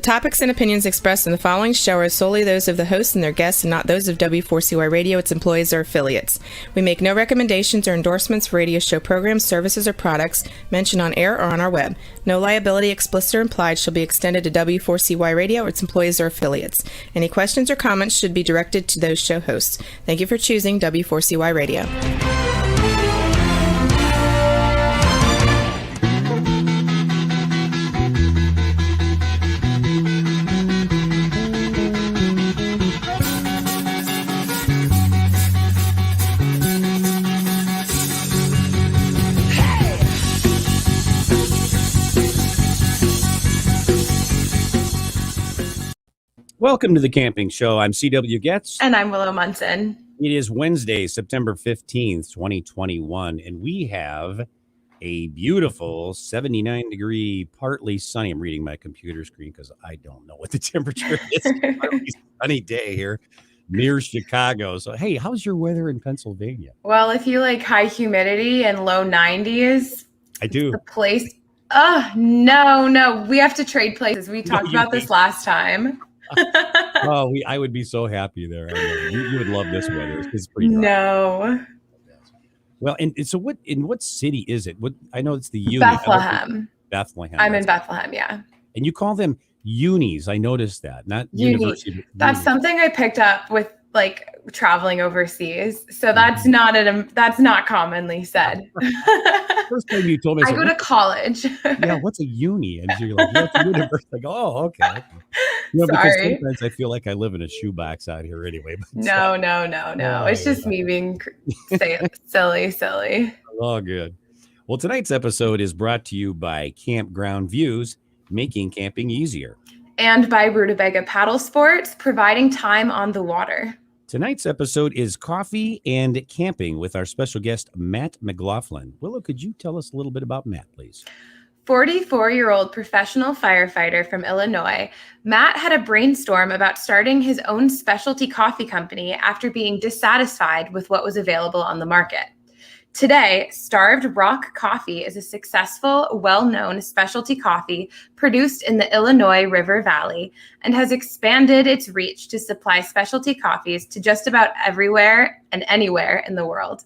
topics and opinions expressed in the following show are solely those of the host and their guests and not those of W4CY Radio, its employees, or affiliates. We make no recommendations or endorsements for radio show programs, services, or products mentioned on air or on our web. No liability, explicit or implied, shall be extended to W4CY Radio or its employees or affiliates. Any questions or comments should be directed to those show hosts. Thank you for choosing W4CY Radio. Welcome to the Camping Show. I'm C.W. Getz. And I'm Willow Munson. It is Wednesday, September 15th, 2021, and we have a beautiful 79-degree, partly sunny. I'm reading my computer screen because I don't know what the temperature is. Partly sunny day here near Chicago. So, hey, how's your weather in Pennsylvania? Well, if you like high humidity and low 90s, I do. The place. Oh, no. We have to trade places. We talked about this last time. I would be so happy there. I know. You would love this weather. It's pretty dry. No. Well, and so what city is it? What I know it's the uni. Bethlehem. Bethlehem. I'm in Bethlehem, yeah. And you call them unis. I noticed that, not university. That's something I picked up with like traveling overseas. So that's not commonly said. First time you told me, I go to college. Yeah, what's a uni? And you're like, what's a university? Like, oh, okay. Sorry. Because sometimes I feel like I live in a shoebox out here anyway. But no. It's just me being silly. Oh, good. Well, tonight's episode is brought to you by Campground Views, making camping easier. And by Rutabaga Paddle Sports, providing time on the water. Tonight's episode is Coffee and Camping with our special guest, Matt McLaughlin. Willow, could you tell us a little bit about Matt, please? 44-year-old professional firefighter from Illinois, Matt had a brainstorm about starting his own specialty coffee company after being dissatisfied with what was available on the market. Today, Starved Rock Coffee is a successful, well-known specialty coffee produced in the Illinois River Valley and has expanded its reach to supply specialty coffees to just about everywhere and anywhere in the world.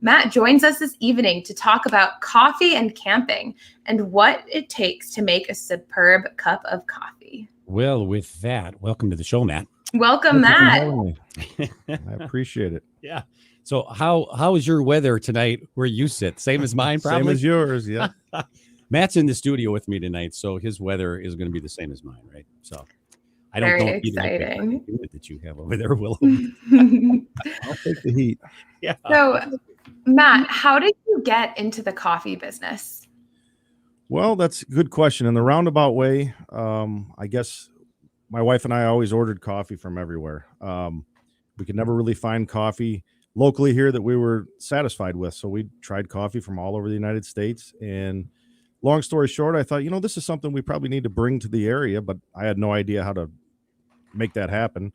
Matt joins us this evening to talk about coffee and camping and what it takes to make a superb cup of coffee. Well, with that, welcome to the show, Matt. Welcome, Matt. I appreciate it. Yeah. So how is your weather tonight where you sit? Same as mine, probably? Same as yours, yeah. Matt's in the studio with me tonight, so his weather is going to be the same as mine, right? So I don't know if exciting. That you have over there, Willow. I'll take the heat. Yeah. So, Matt, how did you get into the coffee business? Well, that's a good question. In the roundabout way, I guess my wife and I always ordered coffee from everywhere. We could never really find coffee locally here that we were satisfied with. So we tried coffee from all over the United States. And long story short, I thought, this is something we probably need to bring to the area, but I had no idea how to make that happen.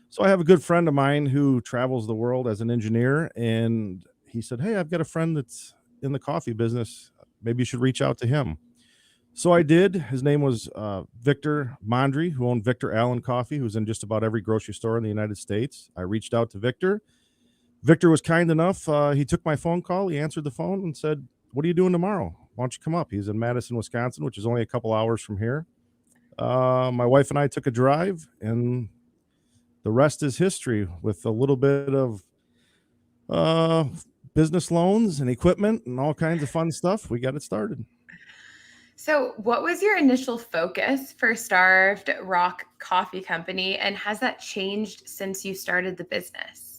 So I have a good friend of mine who travels the world as an engineer. And he said, hey, I've got a friend that's in the coffee business. Maybe you should reach out to him. So I did. His name was Victor Mondry, who owned Victor Allen Coffee, who's in just about every grocery store in the United States. I reached out to Victor. Victor was kind enough. He took my phone call. He answered the phone and said, what are you doing tomorrow? Why don't you come up? He's in Madison, Wisconsin, which is only a couple hours from here. My wife and I took a drive, and the rest is history. With a little bit of business loans and equipment and all kinds of fun stuff, we got it started. So what was your initial focus for Starved Rock Coffee Company, and has that changed since you started the business?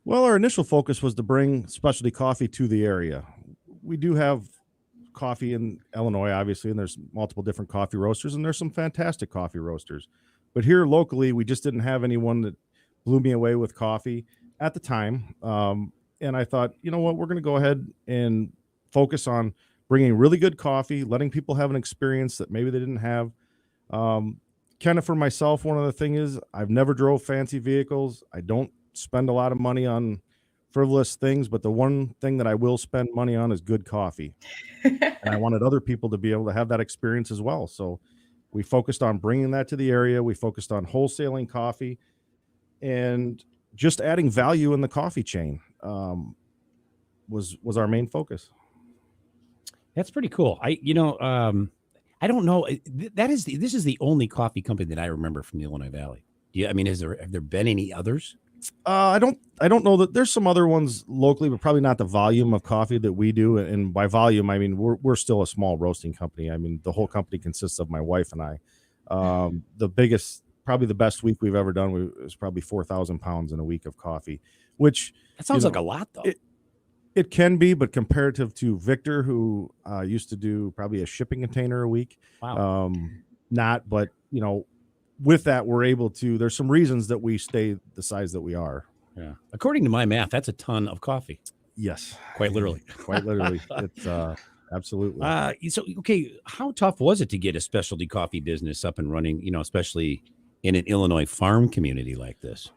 Well, our initial focus was to bring specialty coffee to the area. We do have coffee in Illinois, obviously, and there's multiple different coffee roasters, and there's some fantastic coffee roasters. But here locally, we just didn't have anyone that blew me away with coffee at the time. And I thought, you know what, we're going to go ahead and focus on bringing really good coffee, letting people have an experience that maybe they didn't have. Kind of for myself, one of the things is I've never drove fancy vehicles. I don't spend a lot of money on frivolous things, but the one thing that I will spend money on is good coffee. And I wanted other people to be able to have that experience as well. So We focused on bringing that to the area. We focused on wholesaling coffee and just adding value in the coffee chain was our main focus. That's pretty cool. I don't know. This is the only coffee company that I remember from the Illinois Valley. Yeah, I mean, have there been any others? I don't know that there's some other ones locally, but probably not the volume of coffee that we do. And by volume, I mean we're still a small roasting company. I mean the whole company consists of my wife and I. The biggest, probably the best week we've ever done was probably 4,000 pounds in a week of coffee, which that sounds like a lot, though. It can be, but comparative to Victor, who used to do probably a shipping container a week, wow. Not, but with that, we're able to, there's some reasons that we stay the size that we are. Yeah. According to my math, that's a ton of coffee. Yes. Quite literally. Quite literally. It's absolutely. So, okay. How tough was it to get a specialty coffee business up and running, especially in an Illinois farm community like this,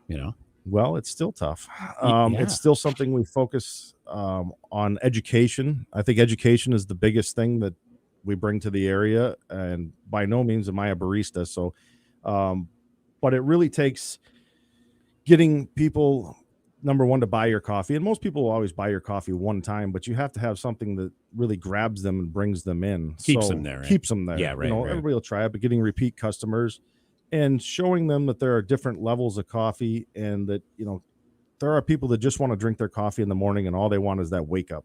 Well, it's still tough. Yeah. It's still something we focus on education. I think education is the biggest thing that we bring to the area. And by no means am I a barista. So, but it really takes getting people, number one, to buy your coffee. And most people will always buy your coffee one time, but you have to have something that really grabs them and brings them in. Keeps them there. Right? Keeps them there. Yeah, right, right. Everybody will try it, but getting repeat customers and showing them that there are different levels of coffee and that, there are people that just want to drink their coffee in the morning and all they want is that wake up.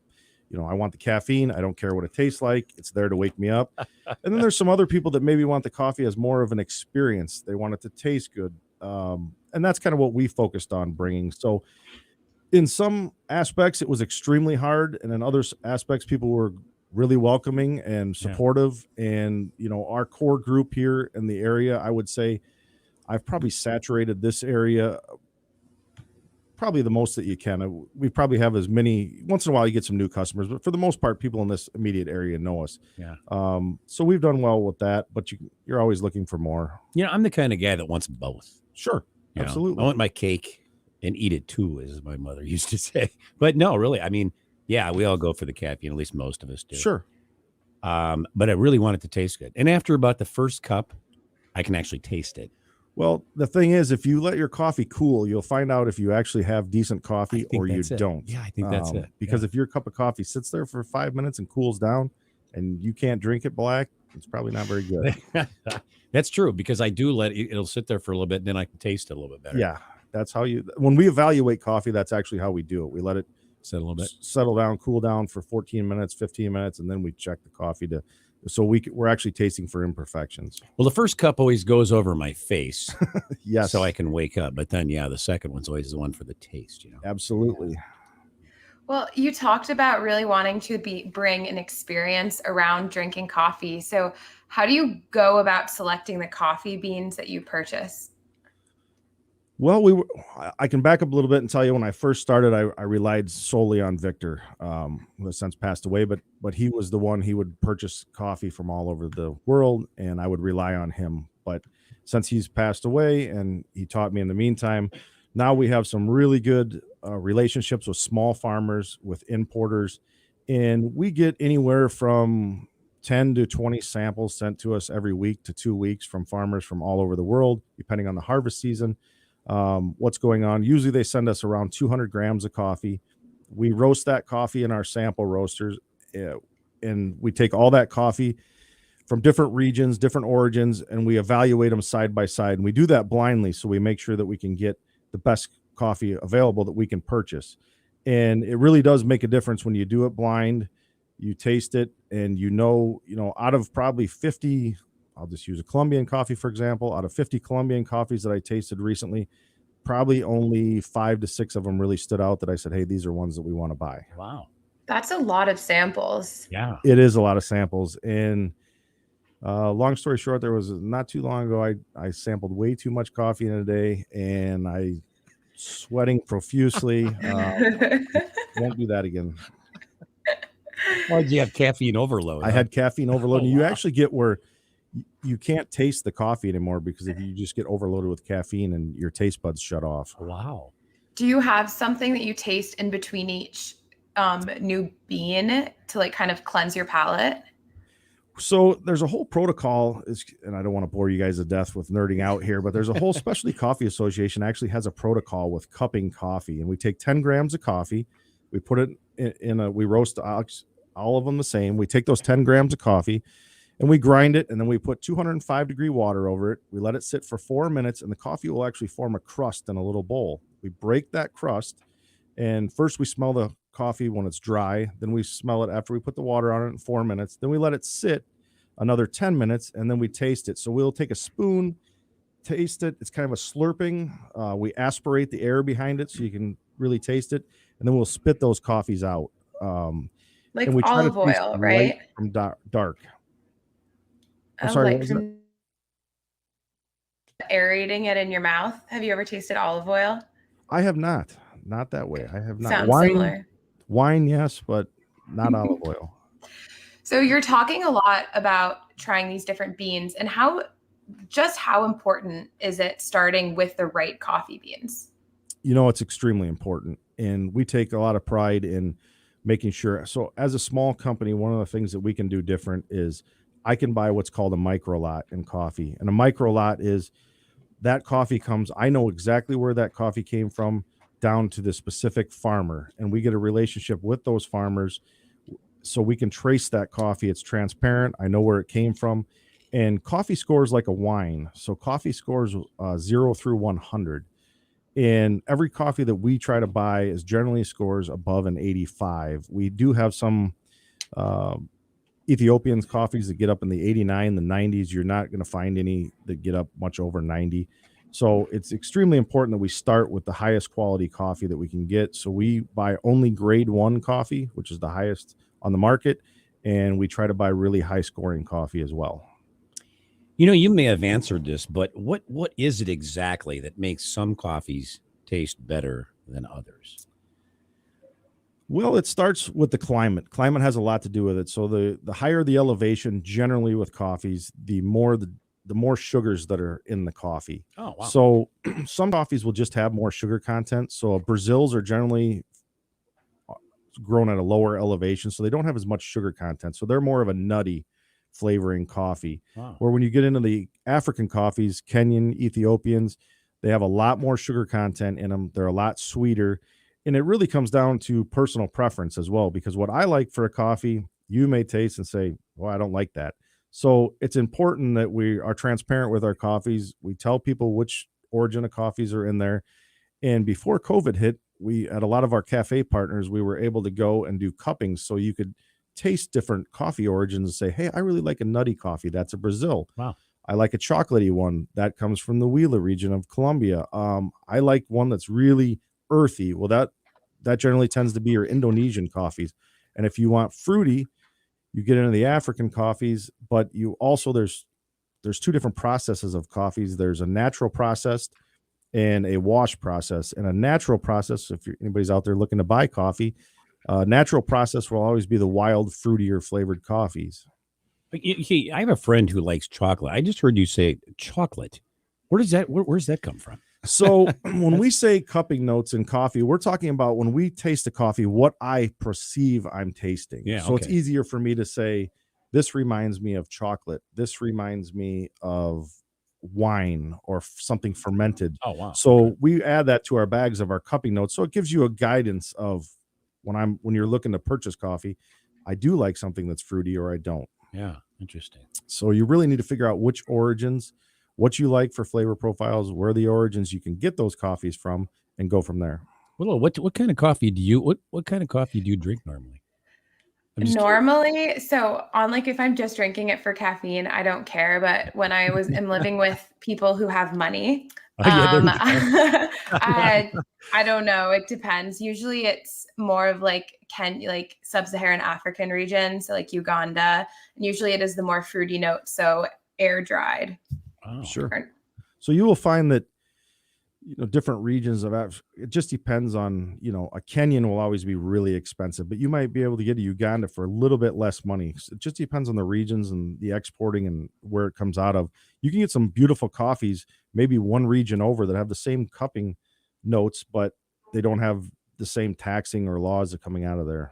I want the caffeine. I don't care what it tastes like. It's there to wake me up. And then there's some other people that maybe want the coffee as more of an experience. They want it to taste good. And that's kind of what we focused on bringing. So in some aspects, it was extremely hard. And in other aspects, people were really welcoming and supportive. Yeah. And, our core group here in the area, I would say I've probably saturated this area probably the most that you can. We probably have as many, once in a while you get some new customers, but for the most part, people in this immediate area know us. Yeah. So we've done well with that, but you're always looking for more. I'm the kind of guy that wants both. Sure. Absolutely. I want my cake and eat it too, as my mother used to say. But no, really, I mean, yeah, we all go for the caffeine, at least most of us do. Sure. But I really want it to taste good. And after about the first cup, I can actually taste it. Well, the thing is, if you let your coffee cool, you'll find out if you actually have decent coffee or you don't. Yeah, I think that's it. Because if your cup of coffee sits there for 5 minutes and cools down and you can't drink it black, it's probably not very good. That's true, because I do it'll sit there for a little bit and then I can taste it a little bit better. Yeah, that's how when we evaluate coffee, that's actually how we do it. We let it settle a little bit, settle down, cool down for 14 minutes, 15 minutes, and then we check the coffee so we're actually tasting for imperfections. Well, the first cup always goes over my face. Yes. So I can wake up. But then, the second one's always the one for the taste, Absolutely. Well, you talked about really wanting to bring an experience around drinking coffee. So how do you go about selecting the coffee beans that you purchase? Well, I can back up a little bit and tell you when I first started, I relied solely on Victor, who has since passed away, but he was the one. He would purchase coffee from all over the world and I would rely on him. But since he's passed away and he taught me in the meantime, now we have some really good relationships with small farmers, with importers, and we get anywhere from 10 to 20 samples sent to us every week to 2 weeks from farmers from all over the world, depending on the harvest season. What's going on. Usually they send us around 200 grams of coffee. We roast that coffee in our sample roasters, and we take all that coffee from different regions, different origins, and we evaluate them side by side. And we do that blindly, so we make sure that we can get the best coffee available that we can purchase. And it really does make a difference when you do it blind. You taste it, and out of probably 50, I'll just use a Colombian coffee, for example. Out of 50 Colombian coffees that I tasted recently, probably only 5 to 6 of them really stood out that I said, hey, these are ones that we want to buy. Wow. That's a lot of samples. Yeah. It is a lot of samples. And long story short, there was not too long ago, I sampled way too much coffee in a day and I sweating profusely. Won't do that again. Why did you have caffeine overload? I had caffeine overload. And you wow. actually get where you can't taste the coffee anymore because if you just get overloaded with caffeine and your taste buds shut off. Wow. Do you have something that you taste in between each new bean to kind of cleanse your palate? So there's a whole protocol, and I don't want to bore you guys to death with nerding out here, but there's a whole specialty coffee association actually has a protocol with cupping coffee, and we take 10 grams of coffee, we put it we roast all of them the same. We take those 10 grams of coffee and we grind it, and then we put 205-degree water over it. We let it sit for 4 minutes, and the coffee will actually form a crust in a little bowl. We break that crust, and first we smell the coffee when it's dry. Then we smell it after we put the water on it in 4 minutes. Then we let it sit another 10 minutes, and then we taste it. So we'll take a spoon, taste it. It's kind of a slurping. We aspirate the air behind it so you can really taste it, and then we'll spit those coffees out. Like and we try olive to taste oil, light right? from dark. I'm Oh, sorry, what like was that? from aerating it in your mouth. Have you ever tasted olive oil? I have not. Not that way. I have not. Sounds similar. Wine, yes, but not olive oil. So you're talking a lot about trying these different beans, and how important is it starting with the right coffee beans? It's extremely important, and we take a lot of pride in making sure. So as a small company, one of the things that we can do different is I can buy what's called a micro lot in coffee. And a micro lot is that coffee I know exactly where that coffee came from down to the specific farmer. And we get a relationship with those farmers so we can trace that coffee. It's transparent. I know where it came from. And coffee scores like a wine. So coffee scores 0 through 100. And every coffee that we try to buy is generally scores above an 85. We do have some Ethiopian coffees that get up in the 89, the 90s. You're not going to find any that get up much over 90. So it's extremely important that we start with the highest quality coffee that we can get. So we buy only grade 1 coffee, which is the highest on the market. And we try to buy really high scoring coffee as well. You may have answered this, but what is it exactly that makes some coffees taste better than others? Well, it starts with the climate. Climate has a lot to do with it. So the higher the elevation, generally with coffees, the more sugars that are in the coffee. Oh, wow. So some coffees will just have more sugar content. So Brazils are generally grown at a lower elevation, so they don't have as much sugar content. So they're more of a nutty flavoring coffee. Wow. Or when you get into the African coffees, Kenyan, Ethiopians, they have a lot more sugar content in them. They're a lot sweeter. And it really comes down to personal preference as well, because what I like for a coffee, you may taste and say, well, I don't like that. So it's important that we are transparent with our coffees. We tell people which origin of coffees are in there. And before COVID hit, we at a lot of our cafe partners, we were able to go and do cuppings so you could taste different coffee origins and say, hey, I really like a nutty coffee. That's a Brazil. Wow. I like a chocolatey one. That comes from the Willow region of Colombia. I like one that's really earthy. Well, that generally tends to be your Indonesian coffees. And if you want fruity, you get into the African coffees, but you also, there's 2 different processes of coffees. There's a natural processed and a wash process. And a natural process, if anybody's out there looking to buy coffee, natural process will always be the wild, fruitier flavored coffees. I have a friend who likes chocolate. I just heard you say chocolate. Where's that come from? So when we say cupping notes in coffee, we're talking about when we taste the coffee, what I perceive I'm tasting. Yeah, so okay. It's easier for me to say, this reminds me of chocolate. This reminds me of wine or something fermented. Oh, wow. So Okay. we add that to our bags of our cupping notes. So it gives you a guidance of when you're looking to purchase coffee, I do like something that's fruity or I don't. Yeah, interesting. So you really need to figure out which origins, what you like for flavor profiles, where the origins you can get those coffees from, and go from there. Well, what kind of coffee do you what kind of coffee do you drink normally? Normally, so on like if I'm just drinking it for caffeine, I don't care. But when I am living with people who have money, I don't know. It depends. Usually it's more of like sub-Saharan African region, so like Uganda. And usually it is the more fruity notes, so air dried. Oh. Sure. So you will find that different regions it just depends on, a Kenyan will always be really expensive, but you might be able to get a Uganda for a little bit less money. It just depends on the regions and the exporting and where it comes out of. You can get some beautiful coffees, maybe one region over, that have the same cupping notes, but they don't have the same taxing or laws that are coming out of there.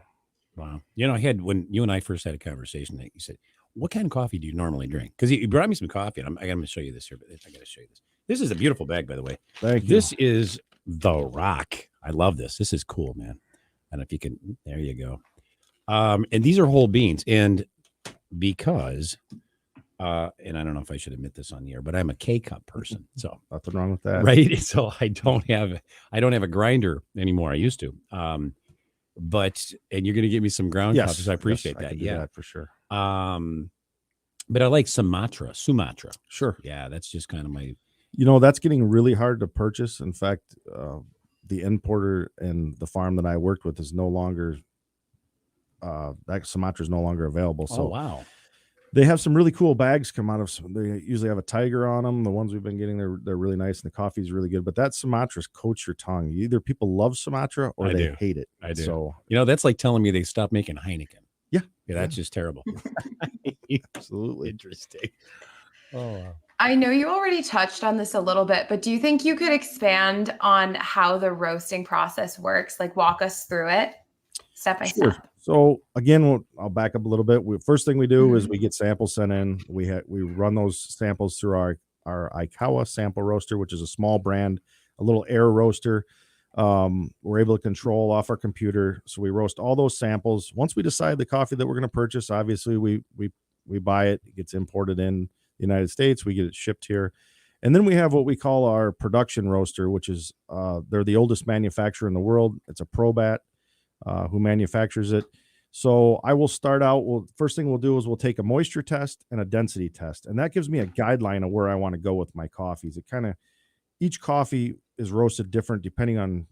Wow. I had, when you and I first had a conversation, you said, what kind of coffee do you normally drink? Because you brought me some coffee, and I got to show you this here. But I got to show you this. This is a beautiful bag, by the way. Thank you. This is the Rock. I love this. This is cool, man. And if you can, there you go. And these are whole beans, and because, and I don't know if I should admit this on the air, but I'm a K-cup person, so Nothing wrong with that. right. So I don't have a grinder anymore. I used to, but and you're gonna give me some ground coffee, so I appreciate I that. can do Yeah, that for sure. But I like Sumatra. Sure. Yeah, that's just kind of my. That's getting really hard to purchase. In fact, the importer and the farm that I worked with is no longer. That Sumatra is no longer available. So wow. They have some really cool bags come out of they usually have a tiger on them. The ones we've been getting, they're really nice, and the coffee is really good. But that Sumatra coats your tongue. Either people love Sumatra or they hate it. I do. So that's like telling me they stopped making Heineken. Yeah, that's just terrible. Absolutely interesting. Oh, wow. I know you already touched on this a little bit, but do you think you could expand on how the roasting process works? Like walk us through it step by step. So again, I'll back up a little bit. First thing we do is we get samples sent in. We run those samples through our Aikawa sample roaster, which is a small brand, a little air roaster. We're able to control off our computer. So we roast all those samples. Once we decide the coffee that we're going to purchase, obviously we buy it. It gets imported in the United States. We get it shipped here. And then we have what we call our production roaster, which is they're the oldest manufacturer in the world. It's a Probat who manufactures it. So I will start out. First thing we'll do is we'll take a moisture test and a density test. And that gives me a guideline of where I want to go with my coffees. Each coffee is roasted different depending on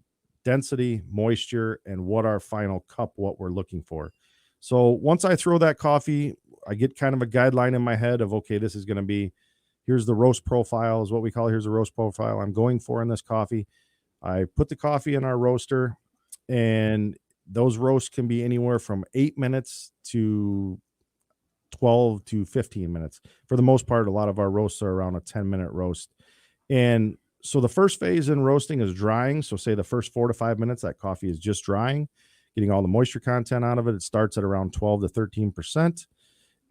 density, moisture, and what we're looking for. So once I throw that coffee, I get kind of a guideline in my head of, okay, this is going to be, here's the roast profile is what we call, here's the roast profile I'm going for in this coffee. I put the coffee in our roaster, and those roasts can be anywhere from 8 minutes to 12 to 15 minutes. For the most part, a lot of our roasts are around a 10-minute roast. And so the first phase in roasting is drying. So say the first 4 to 5 minutes, that coffee is just drying, getting all the moisture content out of it. It starts at around 12 to 13%.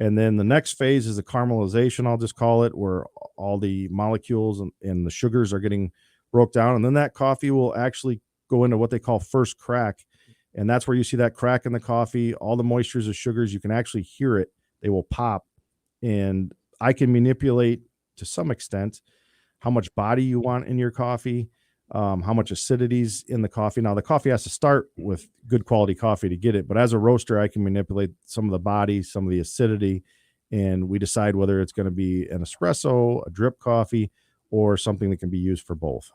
And then the next phase is the caramelization, I'll just call it, where all the molecules and the sugars are getting broke down. And then that coffee will actually go into what they call first crack. And that's where you see that crack in the coffee, all the moistures of sugars, you can actually hear it. They will pop. And I can manipulate to some extent how much body you want in your coffee, how much acidity's in the coffee. Now, the coffee has to start with good quality coffee to get it. But as a roaster, I can manipulate some of the body, some of the acidity, and we decide whether it's going to be an espresso, a drip coffee, or something that can be used for both.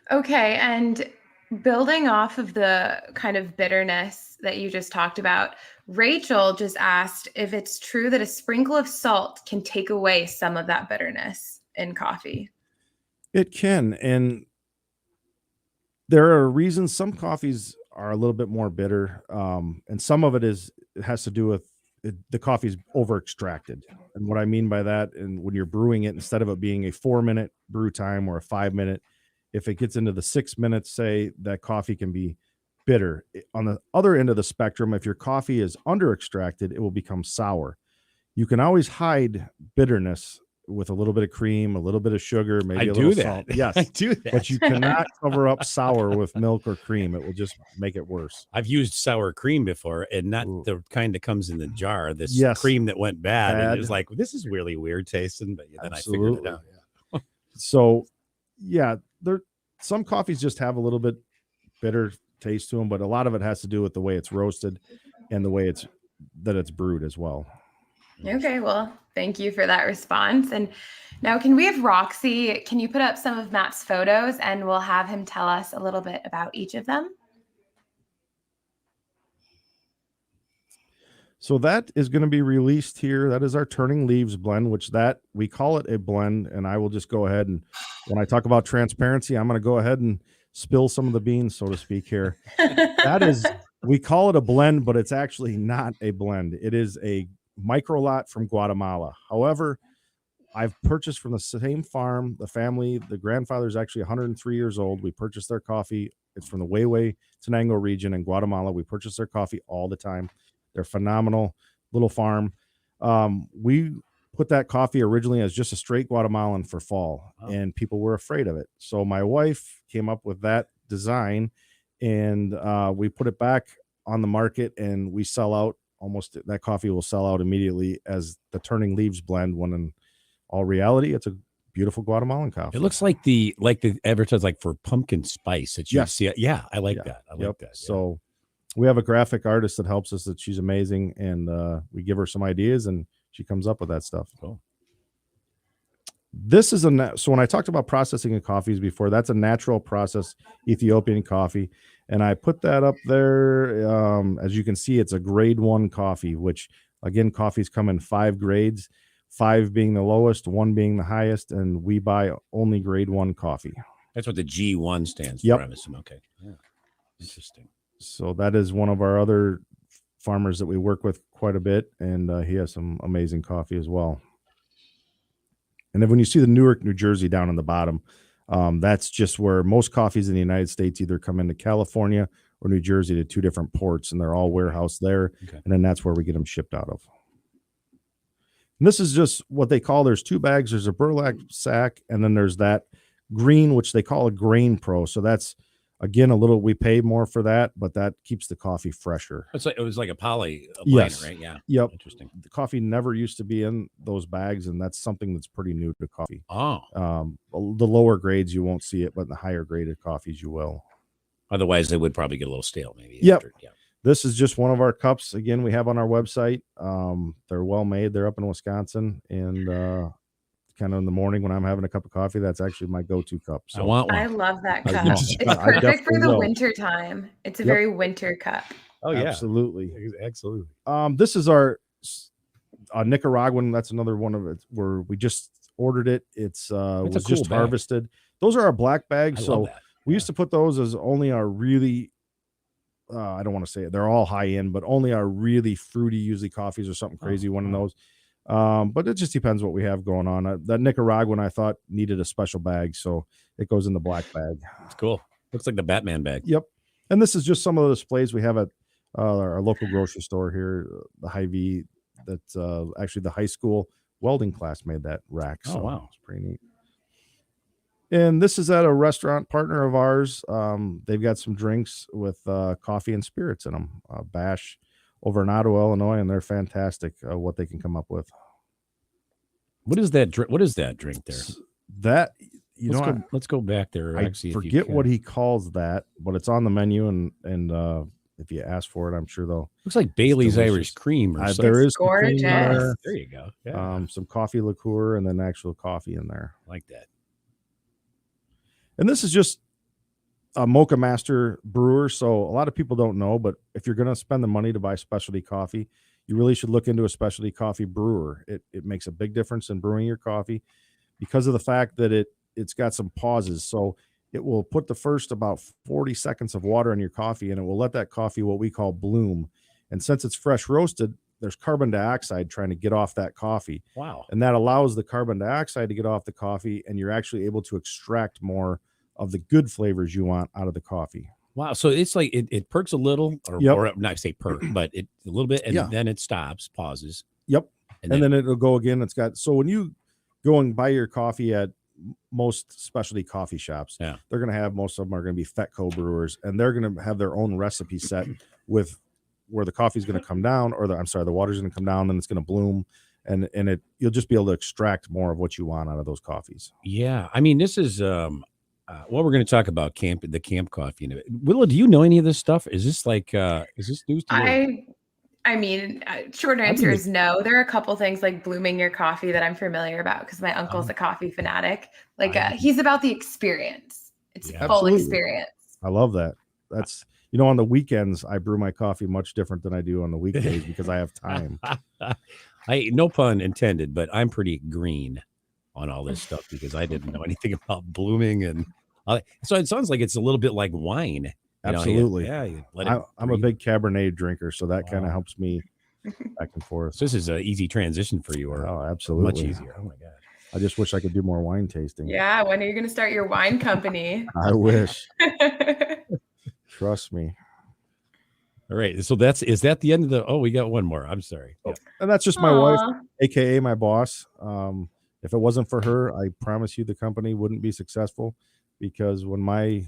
Okay. And building off of the kind of bitterness that you just talked about, Rachel just asked if it's true that a sprinkle of salt can take away some of that bitterness in coffee. It can. And there are reasons some coffees are a little bit more bitter. And some of it has to do with the coffee's over extracted. And what I mean by that, and when you're brewing it, instead of it being a 4-minute brew time or a 5-minute, if it gets into the 6 minutes, say, that coffee can be bitter. On the other end of the spectrum, if your coffee is under extracted, it will become sour. You can always hide bitterness with a little bit of cream, a little bit of sugar, maybe a little salt. Yes, I do that. But you cannot cover up sour with milk or cream. It will just make it worse. I've used sour cream before, and not the kind that comes in the jar. This cream that went bad. And it was like, this is really weird tasting, but then Absolutely. I figured it out. Yeah. So, yeah, some coffees just have a little bit bitter taste to them, but a lot of it has to do with the way it's roasted and the way it's brewed as well. Okay, well, thank you for that response. And now can we have Roxy, can you put up some of Matt's photos and we'll have him tell us a little bit about each of them? So that is going to be released here. That is our Turning Leaves blend, which we call it a blend. And I will just go ahead and when I talk about transparency, I'm going to go ahead and spill some of the beans, so to speak here. We call it a blend, but it's actually not a blend. It is a micro lot from Guatemala. However, I've purchased from the same farm, the grandfather is actually 103 years old. We purchased their coffee. It's from the Huehue Tenango region in Guatemala. We purchase their coffee all the time. They're phenomenal little farm. We put that coffee originally as just a straight Guatemalan for fall, and people were afraid of it. So my wife came up with that design, and we put it back on the market, and we sell out almost. That coffee will sell out immediately as the Turning Leaves blend. When in all reality, it's a beautiful Guatemalan coffee. It looks like the advertise like for pumpkin spice that you see. Yeah, I like that. I like that. Yeah. So we have a graphic artist that helps us. That she's amazing, and we give her some ideas, and she comes up with that stuff. Cool. This is so when I talked about processing of coffees before, that's a natural process Ethiopian coffee, and I put that up there. As you can see, it's a grade 1 coffee, which again, coffees come in 5 grades, 5 being the lowest, 1 being the highest, and we buy only grade 1 coffee. That's what the G1 stands for. I'm assuming. Okay. Yeah. Interesting. So that is one of our other farmers that we work with quite a bit, and he has some amazing coffee as well. And then when you see the Newark, New Jersey down on the bottom, that's just where most coffees in the United States either come into California or New Jersey to 2 different ports, and they're all warehoused there. Okay. And then that's where we get them shipped out of. And this is just what they call, there's 2 bags. There's a burlap sack, and then there's that green, which they call a Grain Pro. So that's, again, we pay more for that, but that keeps the coffee fresher. It was like a poly yes. Right? Yeah. Yep. Interesting. The coffee never used to be in those bags, and that's something that's pretty new to coffee. Oh. The lower grades you won't see it, but in the higher graded coffees you will. Otherwise, they would probably get a little stale, maybe. Yep. Yeah. This is just one of our cups. Again, we have on our website. They're well made. They're up in Wisconsin, and kind of in the morning when I'm having a cup of coffee, that's actually my go-to cup. So I want one. I love that cup. It's perfect for the winter time. It's a very winter cup. Oh yeah, absolutely. This is our Nicaraguan. That's another one of it where we just ordered it. It's was cool just bag. Harvested. Those are our black bags. So we used to put those as only our really I don't want to say it. They're all high end, but only our really fruity, usually coffees or something crazy. One of those. But it just depends what we have going on. That Nicaraguan I thought needed a special bag, so it goes in the black bag. It's cool. Looks like the Batman bag. Yep. And this is just some of the displays we have at our local grocery store here, the Hy-Vee. That's actually the high school welding class made that rack. So wow, it's pretty neat. And this is at a restaurant partner of ours. They've got some drinks with coffee and spirits in them. Bash over in Ottawa, Illinois, and they're fantastic. What they can come up with. What is that drink? What is that drink there? That let's go back there. I forget what he calls that, but it's on the menu, and if you ask for it, I'm sure they'll. Looks like Bailey's Irish Cream or something. There is gorgeous. There you go. Yeah. Some coffee liqueur and then actual coffee in there. Like that. And this is just a Mocha Master brewer. So a lot of people don't know, but if you're going to spend the money to buy specialty coffee, you really should look into a specialty coffee brewer. It makes a big difference in brewing your coffee because of the fact that it's got some pauses. So it will put the first about 40 seconds of water in your coffee, and it will let that coffee, what we call bloom. And since it's fresh roasted, there's carbon dioxide trying to get off that coffee. Wow. And that allows the carbon dioxide to get off the coffee, and you're actually able to extract more of the good flavors you want out of the coffee. Wow. So it's like it perks a little, or not say perk, but a little bit, and then it stops, pauses. Yep. And then it'll go again. So when you go and buy your coffee at most specialty coffee shops, they're going to have, most of them are going to be Fetco brewers, and they're going to have their own recipe set with where the coffee is going to come down, or the water's going to come down, and it's going to bloom, and you'll just be able to extract more of what you want out of those coffees. Yeah. I mean, this is what we're going to talk about the camp coffee. Willow, do you know any of this stuff? Is this is this news to you? I mean, short answer is no. There are a couple things like blooming your coffee that I'm familiar about because my uncle's a coffee fanatic. He's about the experience. It's full experience. I love that. That's, on the weekends, I brew my coffee much different than I do on the weekdays because I have time. No pun intended, but I'm pretty green on all this stuff because I didn't know anything about blooming. And so it sounds like it's a little bit like wine. Absolutely. I'm a big Cabernet drinker, so that kind of helps me back and forth. So this is an easy transition for you. Absolutely. Much easier. Oh my gosh. I just wish I could do more wine tasting. Yeah. When are you going to start your wine company? I wish. Trust me. All right. So is that the end of the? Oh, we got one more. I'm sorry. Yeah. And that's just my wife, Aw. aka my boss. If it wasn't for her, I promise you the company wouldn't be successful, because when my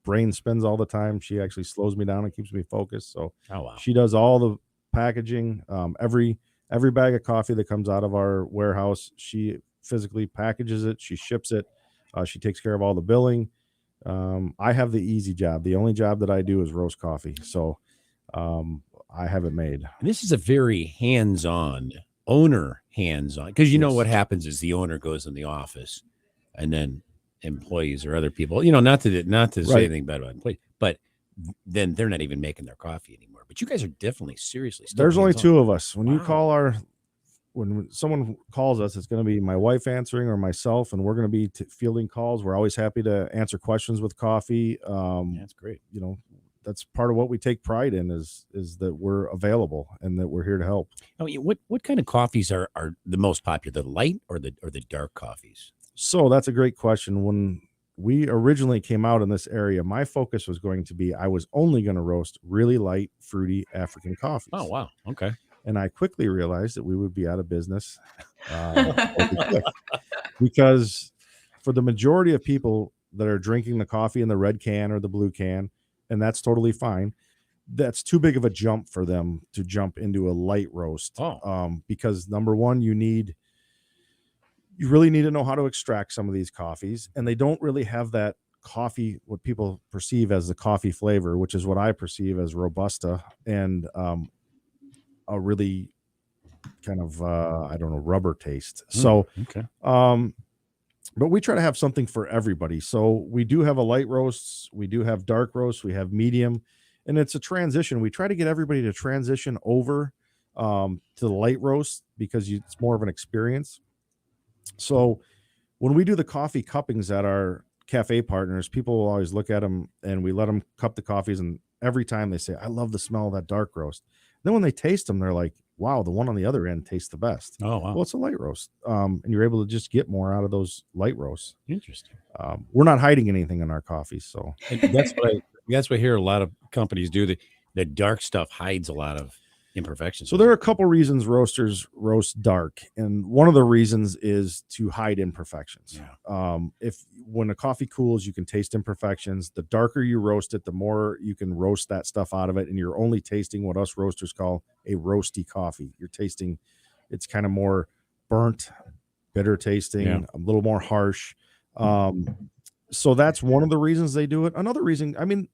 brain spins all the time, she actually slows me down and keeps me focused. So Oh wow. she does all the packaging. Every bag of coffee that comes out of our warehouse, she physically packages it. She ships it. She takes care of all the billing. I have the easy job. The only job that I do is roast coffee. So I have it made. And this is a very hands-on because you know Yes. what happens is the owner goes in the office, and then employees or other people, not to say Right. anything bad about employees, but then they're not even making their coffee anymore. But you guys are definitely seriously still There's only hands-on. two of us. When you Wow. call when someone calls us, it's going to be my wife answering or myself, and we're going to be fielding calls. We're always happy to answer questions with coffee. That's great. That's part of what we take pride in is that we're available and that we're here to help. Oh, what kind of coffees are the most popular, the light or the dark coffees? So that's a great question. When we originally came out in this area, my focus was going to be I was only going to roast really light, fruity African coffees. Oh wow. Okay. And I quickly realized that we would be out of business because for the majority of people that are drinking the coffee in the red can or the blue can, and that's totally fine, that's too big of a jump for them to jump into a light roast. Because number one, you really need to know how to extract some of these coffees, and they don't really have that coffee, what people perceive as the coffee flavor, which is what I perceive as Robusta and a really kind of rubber taste. So okay. But we try to have something for everybody. So we do have a light roasts, we do have dark roasts, we have medium, and it's a transition. We try to get everybody to transition over to the light roast because it's more of an experience. So when we do the coffee cuppings at our cafe partners, people will always look at them and we let them cup the coffees, and every time they say, I love the smell of that dark roast. Then when they taste them, they're like, wow, the one on the other end tastes the best. Oh wow. Well, it's a light roast. And you're able to just get more out of those light roasts. Interesting. We're not hiding anything in our coffees. So And that's what I hear a lot of companies do. The dark stuff hides a lot of imperfections. So there are a couple reasons roasters roast dark, and one of the reasons is to hide imperfections. Yeah. If when a coffee cools, you can taste imperfections. The darker you roast it, the more you can roast that stuff out of it, and you're only tasting what us roasters call a roasty coffee. You're tasting, it's kind of more burnt, bitter tasting, a little more harsh. So that's one of the reasons they do it. Another reason, I mean,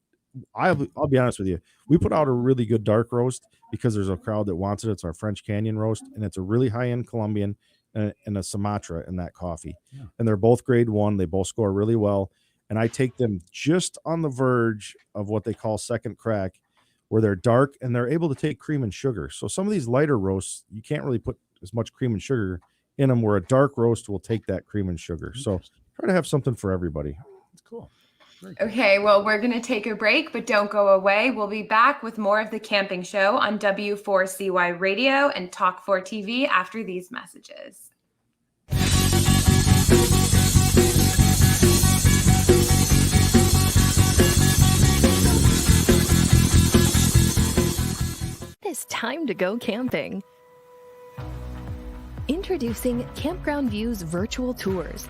I'll be honest with you. We put out a really good dark roast because there's a crowd that wants it. It's our French Canyon roast, and it's a really high-end Colombian and a Sumatra in that coffee. Yeah. And they're both grade 1. They both score really well. And I take them just on the verge of what they call second crack, where they're dark and they're able to take cream and sugar. So some of these lighter roasts, you can't really put as much cream and sugar in them, where a dark roast will take that cream and sugar. So try to have something for everybody. That's cool. Okay, well, we're going to take a break, but don't go away. We'll be back with more of the Camping Show on W4CY Radio and Talk 4 TV after these messages. It's time to go camping. Introducing Campground Views virtual tours.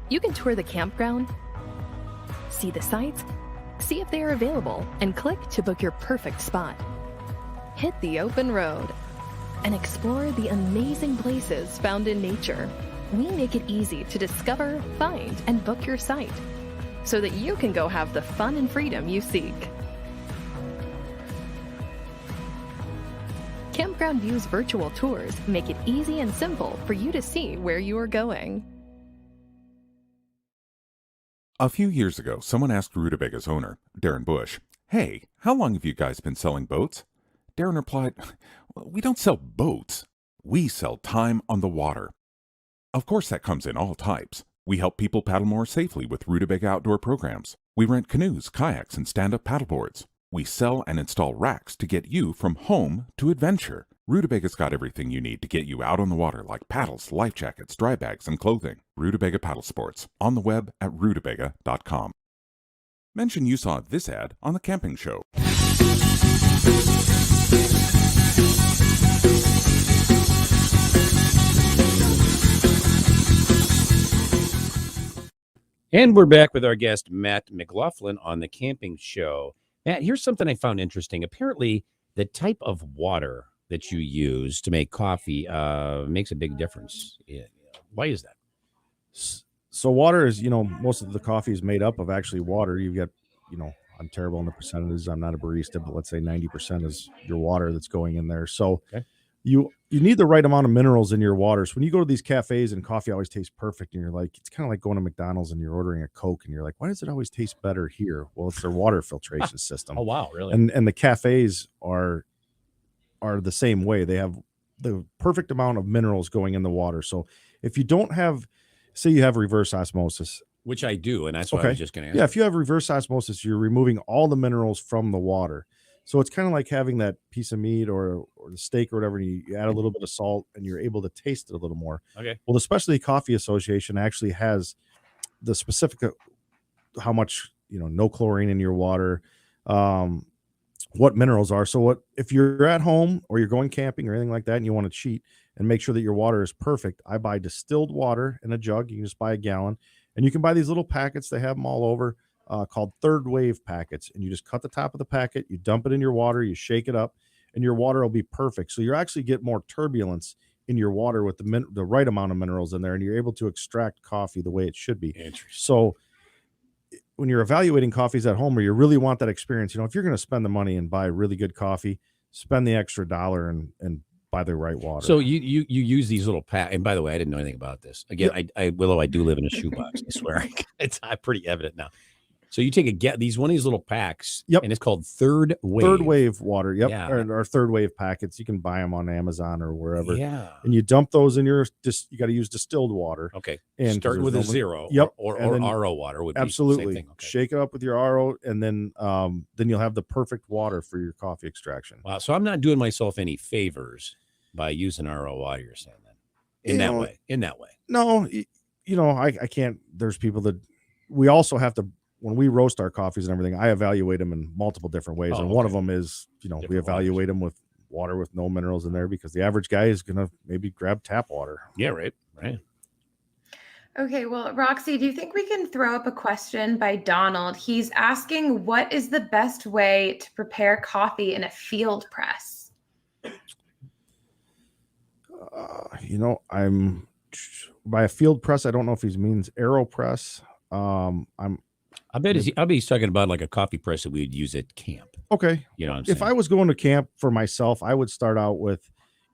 You can tour the campground, see the sites, see if they are available, and click to book your perfect spot. Hit the open road and explore the amazing places found in nature. We make it easy to discover, find, and book your site so that you can go have the fun and freedom you seek. Campground Views virtual tours make it easy and simple for you to see where you are going. A few years ago, someone asked Rutabaga's owner, Darren Bush, "Hey, how long have you guys been selling boats?" Darren replied, "We don't sell boats. We sell time on the water." Of course, that comes in all types. We help people paddle more safely with Rutabaga outdoor programs. We rent canoes, kayaks, and stand-up paddleboards. We sell and install racks to get you from home to adventure. Rutabaga's got everything you need to get you out on the water, like paddles, life jackets, dry bags, and clothing. Rutabaga Paddle Sports, on the web at rutabaga.com. Mention you saw this ad on The Camping Show. And we're back with our guest, Matt McLaughlin, on the Camping Show. Matt, here's something I found interesting. Apparently, the type of water that you use to make coffee makes a big difference. Yeah. Why is that? So water is, most of the coffee is made up of actually water. You've got, I'm terrible in the percentages. I'm not a barista, but let's say 90% is your water that's going in there. So Okay. you need the right amount of minerals in your water. So when you go to these cafes and coffee always tastes perfect, and you're like, it's kind of like going to McDonald's and you're ordering a Coke and you're like, why does it always taste better here? Well, it's their water filtration system. Oh, wow, really? And the cafes are the same way. They have the perfect amount of minerals going in the water. So if you don't have, say you have reverse osmosis, Which I do, and that's what I was just going to ask. yeah, if you have reverse osmosis, you're removing all the minerals from the water. So it's kind of like having that piece of meat or the steak or whatever, and you add a little bit of salt and you're able to taste it a little more. Okay. Well, the Specialty Coffee Association actually has the specific how much, no chlorine in your water, what minerals are. So what if you're at home or you're going camping or anything like that and you want to cheat and make sure that your water is perfect, I buy distilled water in a jug. You can just buy a gallon, and you can buy these little packets. They have them all over, called third wave packets, and you just cut the top of the packet, you dump it in your water, you shake it up, and your water will be perfect. So you actually get more turbulence in your water with the right amount of minerals in there, and you're able to extract coffee the way it should be. Interesting. So when you're evaluating coffees at home, or you really want that experience, if you're going to spend the money and buy really good coffee, spend the extra $1 and buy the right water. So you use these little pack. And by the way, I didn't know anything about this. Again, I Willow, I do live in a shoebox. I swear, it's pretty evident now. So you take one of these little packs. Yep. And it's called Third Wave. Third wave water. Yep. Yeah. Or third wave packets. You can buy them on Amazon or wherever. Yeah. And you dump those in you got to use distilled water. Okay. And start with a zero. Yep. Or then, RO water would be absolutely. the same thing. Okay. Shake it up with your RO, and then you'll have the perfect water for your coffee extraction. Wow. So I'm not doing myself any favors by using RO water, you're saying then. In that way. No, I can't. There's people that we also have to, when we roast our coffees and everything, I evaluate them in multiple different ways. And one of them is, we evaluate them with water with no minerals in there, because the average guy is going to maybe grab tap water. Yeah, right. Okay, well, Roxy, do you think we can throw up a question by Donald? He's asking, what is the best way to prepare coffee in a field press? I'm by a field press. I don't know if he means AeroPress. I bet he's talking about like a coffee press that we would use at camp. Okay. You know what I'm saying? If I was going to camp for myself, I would start out with,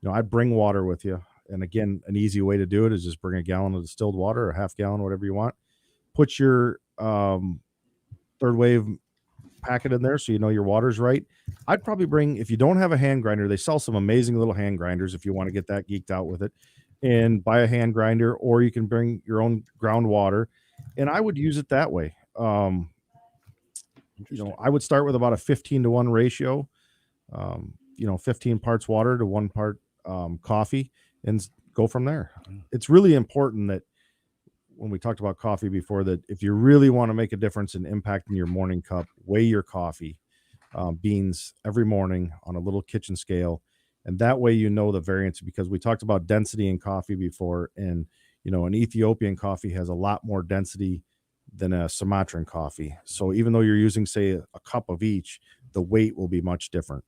I'd bring water with you. And again, an easy way to do it is just bring a gallon of distilled water or a half gallon, whatever you want. Put your third wave packet in there so your water's right. I'd probably bring, if you don't have a hand grinder, they sell some amazing little hand grinders if you want to get that geeked out with it, and buy a hand grinder, or you can bring your own ground water, and I would use it that way. I would start with about a 15-to-1 ratio, 15 parts water to 1 part coffee, and go from there. It's really important that when we talked about coffee before, that if you really want to make a difference in impacting your morning cup, weigh your coffee beans every morning on a little kitchen scale. And that way, the variance, because we talked about density in coffee before, and, an Ethiopian coffee has a lot more density than a Sumatran coffee. So even though you're using, say, a cup of each, the weight will be much different.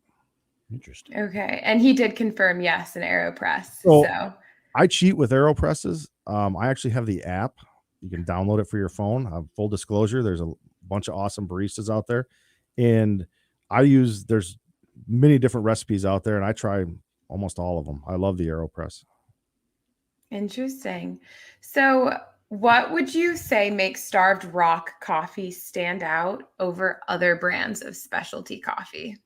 Interesting. Okay. And he did confirm, yes, an AeroPress. So I cheat with AeroPresses. I actually have the app. You can download it for your phone. Full disclosure, there's a bunch of awesome baristas out there. And there's many different recipes out there, and I try almost all of them. I love the AeroPress. Interesting. So what would you say makes Starved Rock coffee stand out over other brands of specialty coffee?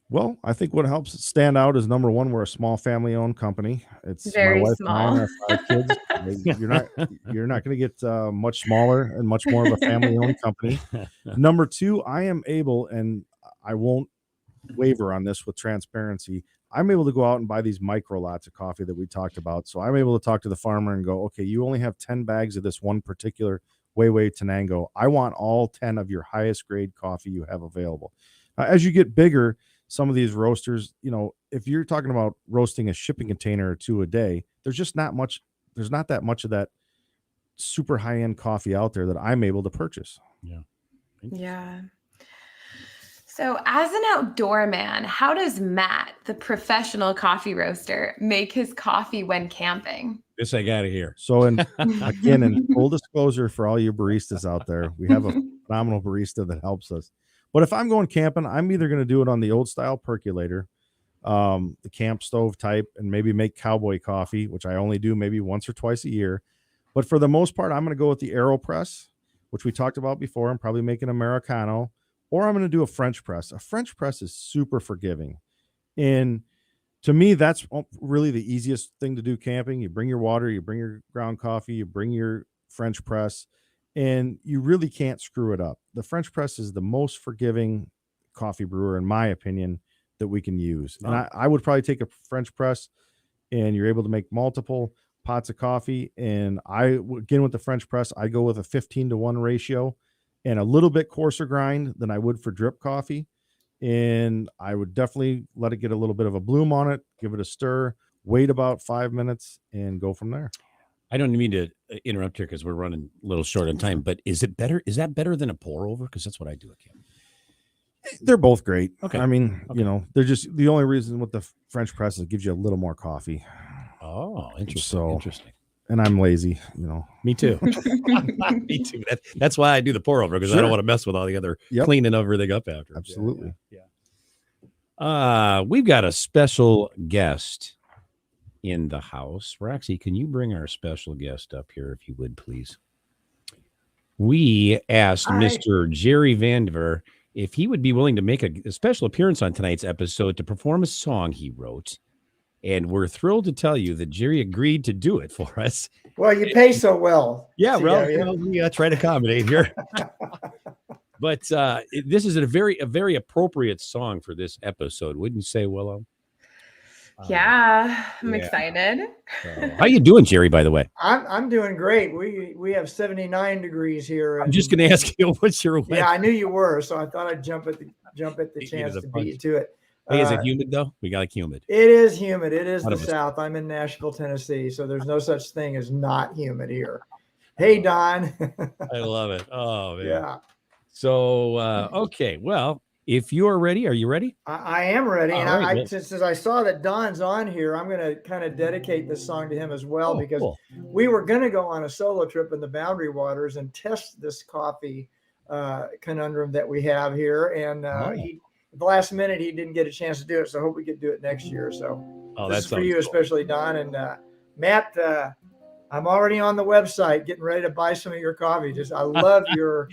Well, I think what helps it stand out is, number one, we're a small family-owned company. It's very my wife small. and I have 5 kids. You're not going to get much smaller and much more of a family-owned company. Number two, I am able, and I won't waver on this with transparency, I'm able to go out and buy these micro lots of coffee that we talked about. So I'm able to talk to the farmer and go, okay, you only have 10 bags of this one particular Weiwei Tenango. I want all 10 of your highest grade coffee you have available. As you get bigger, some of these roasters, if you're talking about roasting a shipping container or two a day, there's not that much of that super high-end coffee out there that I'm able to purchase. Yeah. Yeah. So as an outdoor man, how does Matt, the professional coffee roaster, make his coffee when camping? This I got to hear. So, again, in full disclosure for all you baristas out there, we have a phenomenal barista that helps us. But if I'm going camping, I'm either going to do it on the old style percolator, the camp stove type, and maybe make cowboy coffee, which I only do maybe once or twice a year. But for the most part, I'm going to go with the AeroPress, which we talked about before, and probably make an Americano, or I'm going to do a French press. A French press is super forgiving. And to me, that's really the easiest thing to do camping. You bring your water, you bring your ground coffee, you bring your French press, and you really can't screw it up. The French press is the most forgiving coffee brewer, in my opinion, that we can use. And I would probably take a French press, and you're able to make multiple pots of coffee. And again, with the French press, I go with a 15-to-1 ratio and a little bit coarser grind than I would for drip coffee. And I would definitely let it get a little bit of a bloom on it, give it a stir, wait about 5 minutes, and go from there. I don't mean to interrupt here because we're running a little short on time, but is it better? Is that better than a pour over? Because that's what I do at camp. They're both great. Okay. I mean, they're just the only reason with the French press is it gives you a little more coffee. Oh, interesting. So, interesting. And I'm lazy, Me too. Me too. That's why I do the pour over, because I don't want to mess with all the other cleaning everything up after. Absolutely. Yeah. We've got a special guest in the house. Roxy, can you bring our special guest up here, if you would, please? We asked Mr. Jerry Vandiver if he would be willing to make a special appearance on tonight's episode to perform a song he wrote. And we're thrilled to tell you that Jerry agreed to do it for us. Well, you pay so well. Yeah, well, we try to accommodate here. But this is a very appropriate song for this episode, wouldn't you say, Willow? Yeah, I'm excited. How you doing, Jerry, by the way? I'm doing great. We have 79 degrees here. I'm just going to ask you, what's your weather? Yeah, I knew you were, so I thought I'd jump at the chance to beat you to it. Hey, is it humid, though? We got humid. It is humid. It is the South. I'm in Nashville, Tennessee, so there's no such thing as not humid here. Hey, Don. I love it. Oh, man. Yeah. So, okay. Well, if you're ready, are you ready? I am ready. All And right, since I saw that Don's on here, I'm going to kind of dedicate this song to him as well, because we were going to go on a solo trip in the Boundary Waters and test this coffee conundrum that we have here. And at the last minute, he didn't get a chance to do it. So I hope we can do it next year. So this is for you, especially Don. And Matt, I'm already on the website getting ready to buy some of your coffee. I love your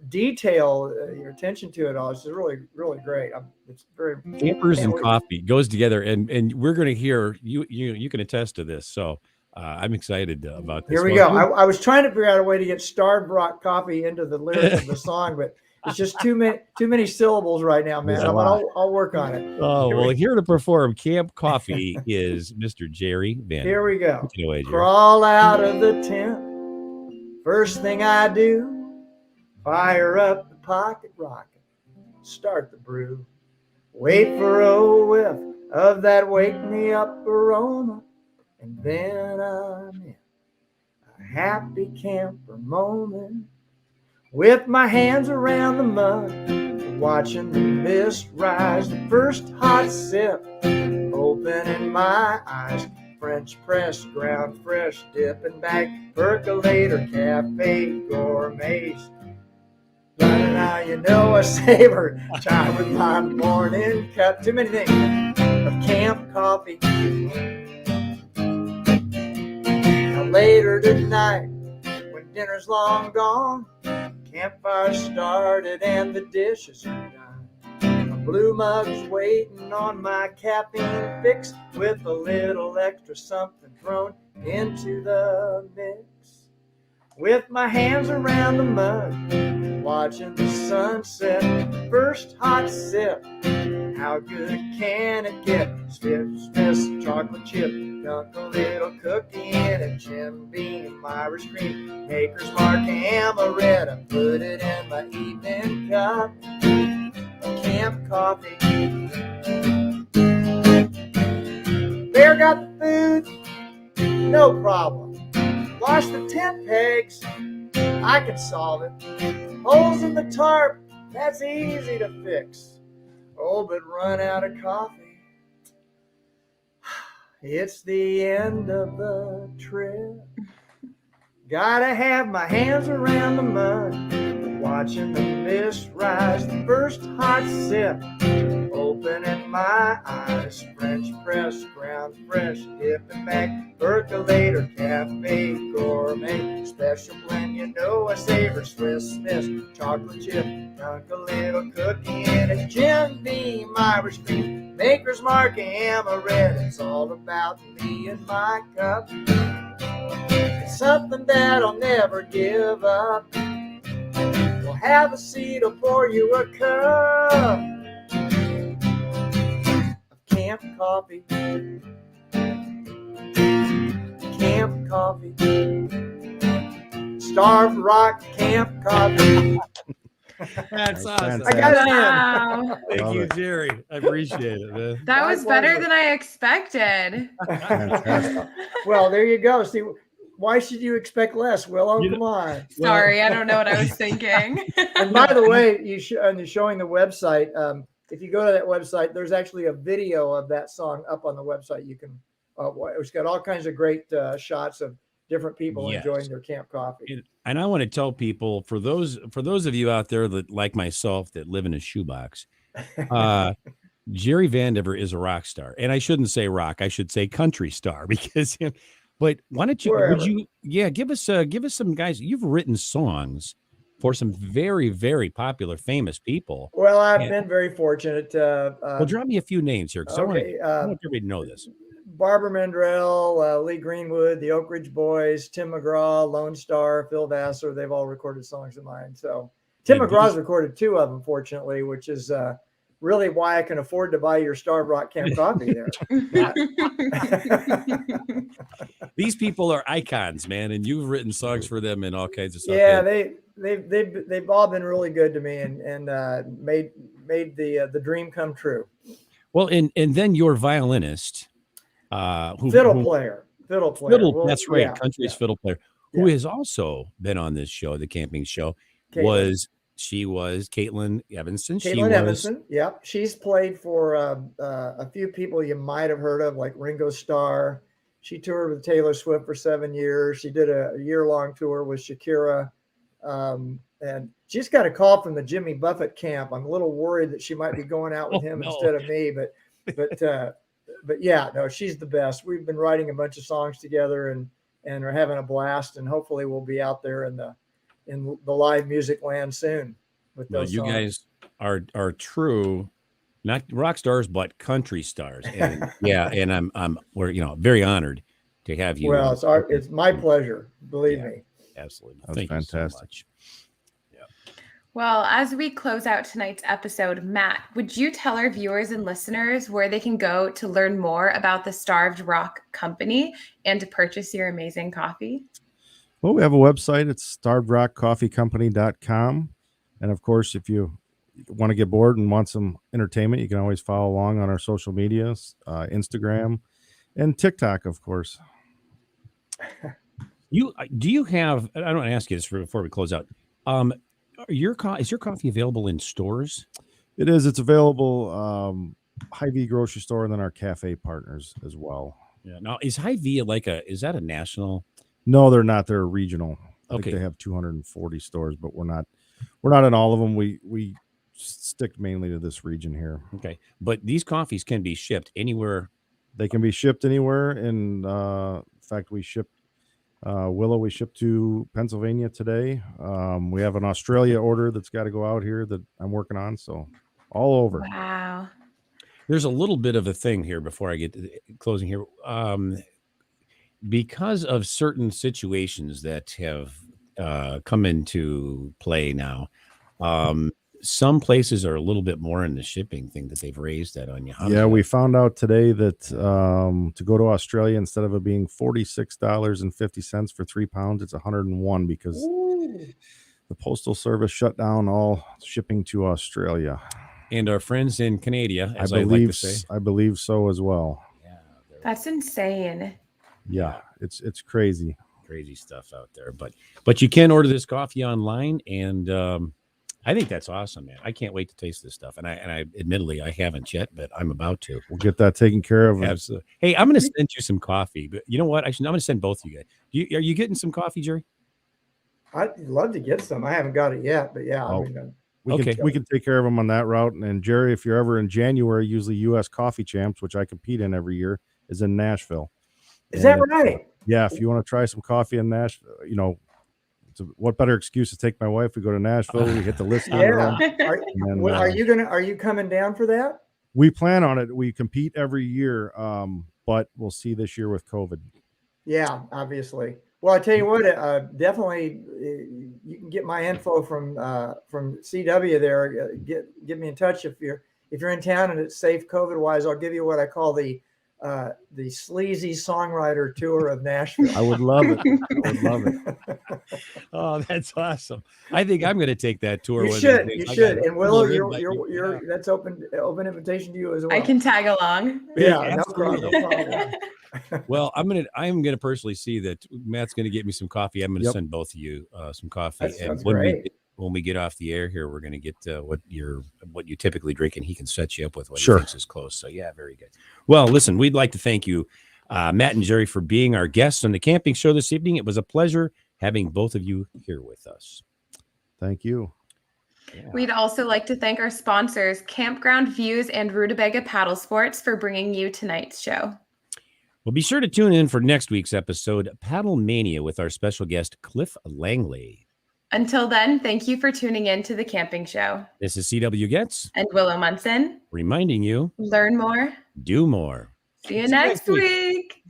detail, your attention to it all. It's just really, really great. It's very campers and coffee goes together, and we're going to hear you can attest to this. So I'm excited about this. Here we go. I was trying to figure out a way to get Starbucks coffee into the lyrics of the song, but it's just too many syllables right now, man. I'll work on it. Oh, here to perform Camp Coffee is Mr. Jerry Van. Here we go. Crawl out of the tent. First thing I do, fire up the pocket rocket, start the brew. Wait for a whiff of that wake me up aroma, and then I'm in a happy camper moment. With my hands around the mud, watching the mist rise, the first hot sip, opening my eyes, French press, ground fresh, dipping back, percolator, cafe, gourmets. Now you know I savor time with my morning cup. Too many things of camp coffee. Now later tonight, when dinner's long gone, campfire started and the dishes are done. A blue mug's waiting on my caffeine fix with a little extra something thrown into the mix. With my hands around the mud, watching the sunset, first hot sip. How good can it get? Smith's chocolate chip, dunk a little cookie in it, Jim Beam, Irish cream, Maker's Mark amaretto, put it in my evening cup. camp coffee. Bear got the food, no problem. Wash the tent pegs, I can solve it. Holes in the tarp, that's easy to fix. Oh, but run out of coffee. It's the end of the trip. Gotta have my hands around the mud, watching the mist rise, the first hot sip, opening my eyes, French press, ground fresh, dipping back, percolator, cafe, gourmet, special blend, you know I savor, Swiss Miss, chocolate chip, dunk a little cookie in it, Jim Beam, Irish cream, Maker's Mark, amaretto, it's all about me and my cup. It's something that I'll never give up. We'll have a seat, I'll pour you a cup of camp coffee. Camp coffee. Starved Rock Camp Coffee. That's awesome. I got it in. Wow. Thank Love you, it. Jerry. I appreciate it, man. That My was better pleasure. than I expected. Fantastic. Well, there you go. See, why should you expect less, Willow? You know- Come on. Sorry, I don't know what I was thinking. And by the way, and you're showing the website. If you go to that website, there's actually a video of that song up on the website. You can. It's got all kinds of great shots of different people Yes. enjoying their camp coffee. And I want to tell people, for those of you out there that, like myself, that live in a shoebox, Jerry Vandiver is a rock star. And I shouldn't say rock, I should say country star, because but why don't you Wherever. give us some guys. You've written songs for some very, very popular, famous people. Well, I've Yeah. been very fortunate. Well, drop me a few names here, because Okay, I want everybody to know this. Barbara Mandrell, Lee Greenwood, the Oak Ridge Boys, Tim McGraw, Lone Star, Phil Vassar, they've all recorded songs of mine. So Tim And McGraw's recorded 2 of them, fortunately, which is really why I can afford to buy your Starved Rock Camp coffee there. These people are icons, man, and you've written songs for them and all kinds of stuff. Yeah, And they've all been really good to me and made the dream come true. well, and then your violinist, Fiddle player. Well, that's right, yeah, country's yeah. fiddle player, who Yeah. has also been on this show, the camping show. Caitlin. She was Caitlin Evanson. Caitlin Evanson. Yep. She's played for a few people you might have heard of, like Ringo Starr. She toured with Taylor Swift for 7 years. She did a year-long tour with Shakira. And she's got a call from the Jimmy Buffett camp. I'm a little worried that she might be going out with him no. instead of me, but yeah, no, she's the best. We've been writing a bunch of songs together and are having a blast, and hopefully we'll be out there in the live music land soon with Well, those you songs. guys are true, not rock stars, but country stars. And yeah, and we're very honored to have you. Well, it's my pleasure. Believe Yeah. me. Absolutely. That's Thank you so fantastic. much. Well, as we close out tonight's episode, Matt, would you tell our viewers and listeners where they can go to learn more about the Starved Rock Company and to purchase your amazing coffee? Well, we have a website. It's starvedrockcoffeecompany.com. And of course, if you want to get bored and want some entertainment, you can always follow along on our social medias, Instagram and TikTok, of course. Do you have, I don't want to ask you this before we close out. Is your coffee available in stores? It is. It's available Hy-Vee grocery store and then our cafe partners as well. Yeah. Now, is Hy-Vee is that a national? No, they're not. They're regional. I Okay. think they have 240 stores, but we're not in all of them. We stick mainly to this region here. Okay. But these coffees can be shipped anywhere. They can be shipped anywhere. And in fact, we ship Willow. We ship to Pennsylvania today. We have an Australia order that's got to go out here that I'm working on. So all over. Wow. There's a little bit of a thing here before I get to the closing here. Because of certain situations that have come into play now, some places are a little bit more in the shipping thing that they've raised that on you. Yeah, we found out today that to go to Australia, instead of it being $46.50 for 3 pounds, it's $101 because the Postal Service shut down all shipping to Australia. and our friends in Canada, as I like believe to say. I believe so as well. Yeah, That's insane. Yeah, it's crazy. crazy stuff out there. But you can order this coffee online, and I think that's awesome, man. I can't wait to taste this stuff. And I admittedly I haven't yet, but I'm about to. We'll get that taken care of. Absolutely. Hey, I'm going to send you some coffee, but you know what? I'm going to send both of you guys. Are you getting some coffee, Jerry? I'd love to get some. I haven't got it yet, but yeah. Oh. I mean, We can take care of them on that route. And Jerry, if you're ever in January, usually U.S. Coffee Champs, which I compete in every year, is in Nashville. Is that right? Yeah. If you want to try some coffee in Nashville, what better excuse to take my wife? We go to Nashville, we hit the list. Yeah. Are you coming down for that? We plan on it. We compete every year, but we'll see this year with COVID. Yeah, obviously. Well, I tell you what, definitely you can get my info from CW there. Get me in touch if you're in town and it's safe COVID wise. I'll give you what I call the sleazy songwriter tour of Nashville. I would love it. I would love it. Oh, that's awesome. I think I'm going to take that tour. You should. And Willow, you're that's open invitation to you as well. I can tag along. Yeah, no problem. Well, I'm gonna personally see that Matt's gonna get me some coffee. I'm gonna send both of you some coffee, and when we get off the air here, we're gonna get what you typically drink, and he can set you up with what he thinks is close. So yeah, very good. Well, listen, we'd like to thank you, Matt and Jerry, for being our guests on the camping show this evening. It was a pleasure having both of you here with us. Thank you. Yeah. We'd also like to thank our sponsors, Campground Views and Rutabaga Paddle Sports, for bringing you tonight's show. Well, be sure to tune in for next week's episode, Paddle Mania, with our special guest, Cliff Langley. Until then, thank you for tuning in to The Camping Show. This is C.W. Getz and Willow Munson, reminding you, learn more, do more. See you next week.